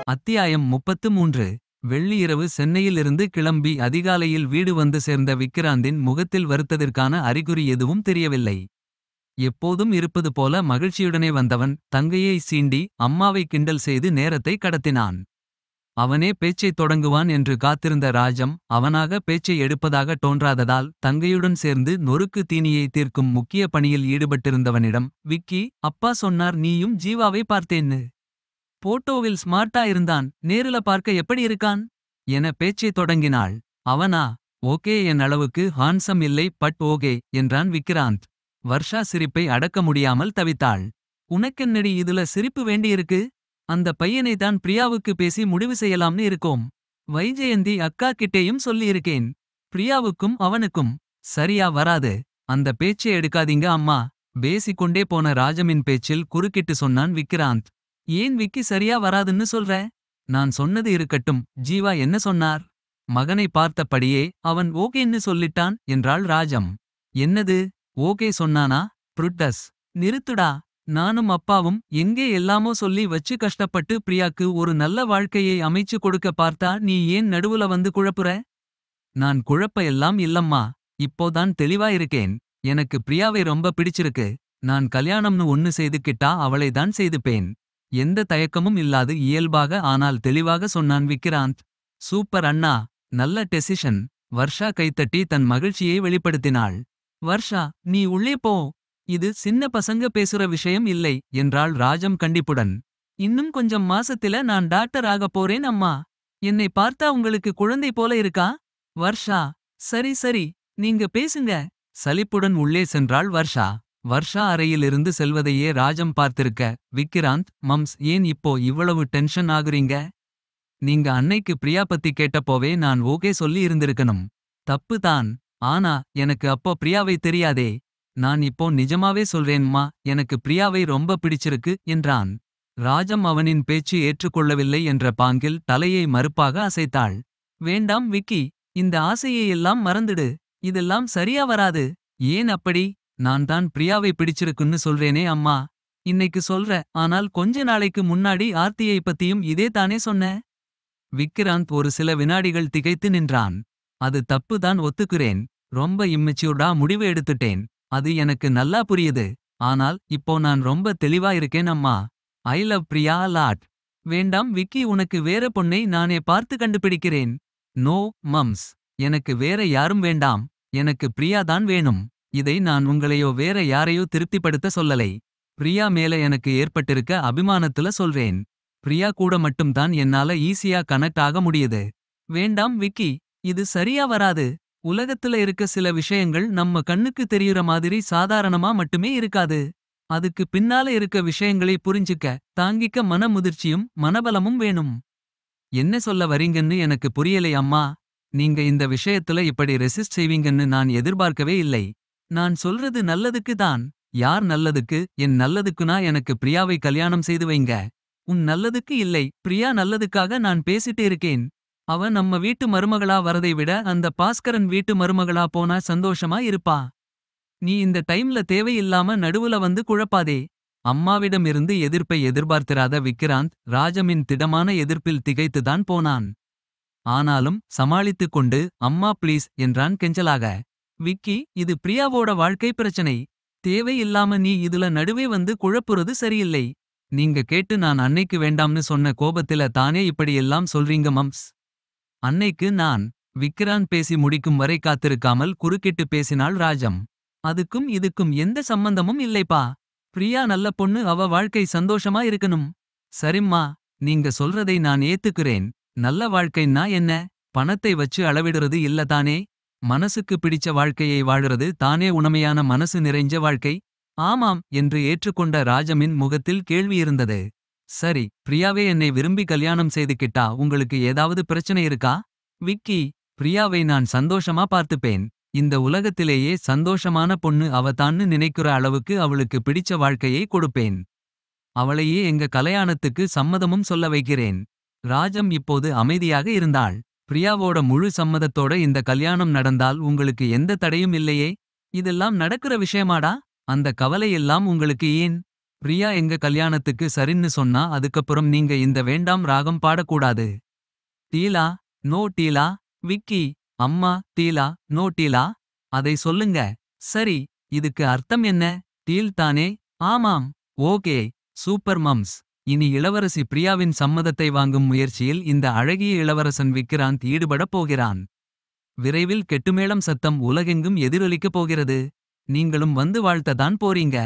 அத்தியாயம் 33. வெள்ளி இரவு சென்னையிலிருந்து கிளம்பி அதிகாலையில் வீடு வந்து சேர்ந்த விக்கிராந்தின் முகத்தில் வருத்தத்திற்கான அறிகுறி எதுவும் தெரியவில்லை. எப்போதும் இருப்பது போல மகிழ்ச்சியுடனே வந்தவன் தங்கையை சீண்டி அம்மாவை கிண்டல் செய்து நேரத்தை கடத்தினான். அவனே பேச்சைத் தொடங்குவான் என்று காத்திருந்த ராஜம் அவனாக பேச்சை எடுப்பதாக தோன்றாததால் தங்கையுடன் சேர்ந்து நொறுக்கு தீனியை தீர்க்கும் முக்கிய பணியில் ஈடுபட்டிருந்தவனிடம், விக்கி, அப்பா சொன்னார் நீயும் ஜீவாவை பார்த்தேன்னு. போட்டோவில் ஸ்மார்ட்டா இருந்தான், நேருல பார்க்க எப்படி இருக்கான் என பேச்சைத் தொடங்கினாள். அவனா? ஓகே, என் அளவுக்கு ஹான்சம் இல்லை, பட் ஓகே என்றான் விக்கிராந்த். வர்ஷா சிரிப்பை அடக்க முடியாமல் தவித்தாள். உனக்கென்னடி இதுல சிரிப்பு வேண்டியிருக்கு? அந்த பையனை தான் பிரியாவுக்கு பேசி முடிவு செய்யலாம்னு இருக்கோம். வைஜெயந்தி அக்கா கிட்டேயும் சொல்லியிருக்கேன். பிரியாவுக்கும் அவனுக்கும் சரியா வராது. அந்த பேச்சை எடுக்காதீங்க அம்மா. பேசிக்கொண்டே போன ராஜமின் பேச்சில் குறுக்கிட்டு சொன்னான் விக்கிராந்த். ஏன் விக்கி சரியா வராதுன்னு சொல்ற? நான் சொன்னது இருக்கட்டும், ஜீவா என்ன சொன்னார்? மகனை பார்த்தபடியே அவன் ஓகேன்னு சொல்லிட்டான் என்றாள் ராஜம். என்னது, ஓகே சொன்னானா? புருட்டஸ், நிறுத்துடா. நானும் அப்பாவும் எங்கே எல்லாமோ சொல்லி வச்சு கஷ்டப்பட்டு பிரியாக்கு ஒரு நல்ல வாழ்க்கையை அமைச்சு கொடுக்க பார்த்தா நீ ஏன் நடுவுல வந்து குழப்புற? நான் குழப்ப எல்லாம் இல்லம்மா. இப்போதான் தெளிவா இருக்கேன். எனக்கு பிரியாவை ரொம்ப பிடிச்சிருக்கு. நான் கல்யாணம்னு ஒன்னு செய்துக்கிட்டா அவளை தான் செய்துப்பேன். எந்த தயக்கமும் இல்லாது இயல்பாக ஆனால் தெளிவாக சொன்னான் விக்கிராந்த். சூப்பர் அண்ணா, நல்ல டெசிஷன். வர்ஷா கைத்தட்டி தன் மகிழ்ச்சியை வெளிப்படுத்தினாள். வர்ஷா, நீ உள்ளே போ. இது சின்ன பசங்க பேசுற விஷயம் இல்லை என்றாள் ராஜம் கண்டிப்புடன். இன்னும் கொஞ்சம் மாசத்தில நான் டாக்டர் ஆகப் போறேன் அம்மா. என்னை பார்த்தா உங்களுக்கு குழந்தை போல இருக்கா? வர்ஷா, சரி சரி, நீங்க பேசுங்க. சலிப்புடன் உள்ளே சென்றாள் வர்ஷா. வர்ஷா அறையிலிருந்து செல்வதையே ராஜம் பார்த்திருக்க, விக்கிராந்த், மம்ஸ், ஏன் இப்போ இவ்வளவு டென்ஷன் ஆகுறீங்க? நீங்க அன்னைக்கு பிரியா பத்தி கேட்டப்போவே நான் ஓகே சொல்லி இருந்திருக்கணும். தப்பு தான். ஆனா எனக்கு அப்போ பிரியாவை தெரியாதே. நான் இப்போ நிஜமாவே சொல்றேன்மா, எனக்கு பிரியாவை ரொம்ப பிடிச்சிருக்கு என்றான். ராஜம் அவனின் பேச்சு ஏற்றுக்கொள்ளவில்லை என்ற பாங்கில் தலையை மறுப்பாக அசைத்தாள். வேண்டாம் விக்கி, இந்த ஆசையை எல்லாம் மறந்துடு. இதெல்லாம் சரியா வராது. ஏன் அப்படி? நான் தான் பிரியாவை பிடிச்சிருக்குன்னு சொல்றேனே அம்மா. இன்னைக்கு சொல்ற, ஆனால் கொஞ்ச நாளைக்கு முன்னாடி ஆர்த்தியை பத்தியும் இதே தானே சொன்ன. விக்கிராந்த் ஒரு சில வினாடிகள் திகைத்து நின்றான். அது தப்பு தான், ஒத்துக்குறேன். ரொம்ப இம்மெச்சூர்டா முடிவு எடுத்துட்டேன். அது எனக்கு நல்லா புரியுது. ஆனால் இப்போ நான் ரொம்ப தெளிவா இருக்கேன் அம்மா. I love Priya a lot. வேண்டாம் விக்கி, உனக்கு வேற பொண்ணை நானே பார்த்து கண்டுபிடிக்கிறேன். நோ மம்ஸ், எனக்கு வேற யாரும் வேண்டாம். எனக்கு பிரியா தான் வேணும். இதை நான் உங்களையோ வேற யாரையோ திருப்திப்படுத்த சொல்லலை. பிரியா மேல எனக்கு ஏற்பட்டிருக்க அபிமானத்துல சொல்றேன். பிரியா கூட மட்டும்தான் என்னால ஈஸியா கனெக்ட் ஆக முடியுது. வேண்டாம் விக்கி, இது சரியா வராது. உலகத்துல இருக்க சில விஷயங்கள் நம்ம கண்ணுக்கு தெரியுற மாதிரி சாதாரணமா மட்டுமே இருக்காது. அதுக்கு பின்னால இருக்க விஷயங்களை புரிஞ்சுக்க, தாங்கிக்க மனமுதிர்ச்சியும் மனபலமும் வேணும். என்ன சொல்ல வரீங்கன்னு எனக்கு புரியலை அம்மா. நீங்க இந்த விஷயத்துல இப்படி ரெசிஸ்ட் செய்வீங்கன்னு நான் எதிர்பார்க்கவே இல்லை. நான் சொல்றது நல்லதுக்கு தான். யார் நல்லதுக்கு? என் நல்லதுக்குனா எனக்கு பிரியாவை கல்யாணம் செய்து வைங்க. உன் நல்லதுக்கு இல்லை, பிரியா நல்லதுக்காக நான் பேசிட்டு இருக்கேன். அவ நம்ம வீட்டு மருமகளா வரதை விட அந்த பாஸ்கரன் வீட்டு மருமகளா போனா சந்தோஷமா இருப்பா. நீ இந்த டைம்ல தேவையில்லாம நடுவுல வந்து குழப்பாதே. அம்மாவிடமிருந்து எதிர்ப்பை எதிர்பார்த்திராத விக்கிராந்த் ராஜமின் திடமான எதிர்ப்பில் திகைத்துதான் போனான். ஆனாலும் சமாளித்துக் கொண்டு, அம்மா ப்ளீஸ் என்றான் கெஞ்சலாக. விக்கி, இது பிரியாவோட வாழ்க்கை பிரச்சனை. தேவை இல்லாம நீ இதுல நடுவே வந்து குழப்புறது சரியில்லை. நீங்க கேட்டு நான் அன்னைக்கு வேண்டாம்னு சொன்ன கோபத்தில தானே இப்படியெல்லாம் சொல்றீங்க மம்ஸ். அன்னைக்கு நான். விக்கிராந்த் பேசி முடிக்கும் வரை காத்திருக்காமல் குறுக்கிட்டு பேசினாள் ராஜம். அதுக்கும் இதுக்கும் எந்த சம்பந்தமும் இல்லைப்பா. பிரியா நல்ல பொண்ணு, அவ வாழ்க்கை சந்தோஷமா இருக்கணும். சரிம்மா, நீங்க சொல்றதை நான் ஏத்துக்கிறேன். நல்ல வாழ்க்கைன்னா என்ன? பணத்தை வச்சு அளவிடுறது இல்லதானே. மனசுக்கு பிடிச்ச வாழ்க்கையை வாழுறது தானே உண்மையான மனசு நிறைஞ்ச வாழ்க்கை. ஆமாம் என்று ஏற்றுக்கொண்ட ராஜமின் முகத்தில் கேள்வி இருந்தது. சரி, பிரியாவே என்னை விரும்பி கல்யாணம் செய்துக்கிட்டா உங்களுக்கு ஏதாவது பிரச்சனை இருக்கா? விக்கி, பிரியாவை நான் சந்தோஷமா பார்த்துப்பேன். இந்த உலகத்திலேயே சந்தோஷமான பொண்ணு அவதான்னு நினைக்கிற அளவுக்கு அவளுக்கு பிடிச்ச வாழ்க்கையை கொடுப்பேன். அவளையே எங்க கல்யாணத்துக்கு சம்மதமும் சொல்ல வைக்கிறேன். ராஜம் இப்போது அமைதியாக இருந்தாள். பிரியாவோட முழு சம்மதத்தோட இந்த கல்யாணம் நடந்தால் உங்களுக்கு எந்த தடையும் இல்லையே. இதெல்லாம் நடக்கிற விஷயமாடா? அந்த கவலையெல்லாம் உங்களுக்கு ஏன்? பிரியா எங்க கல்யாணத்துக்கு சரின்னு சொன்னா அதுக்கப்புறம் நீங்க இந்த வேண்டாம் ராகம் பாடக்கூடாது. டீலா. நோ டீலா. விக்கி. அம்மா டீலா. நோ டீலா. அதை சொல்லுங்க. சரி. இதுக்கு அர்த்தம் என்ன? டீல் தானே. ஆமாம். ஓகே. Super mumps. இனி இளவரசி பிரியாவின் சம்மதத்தை வாங்கும் முயற்சியில் இந்த அழகிய இளவரசன் விக்கிராந்த் ஈடுபடப் போகிறான். விரைவில் கெட்டுமேளம் சத்தம் உலகெங்கும் எதிரொலிக்கப் போகிறது. நீங்களும் வந்து வாழ்த்ததான் போறீங்க.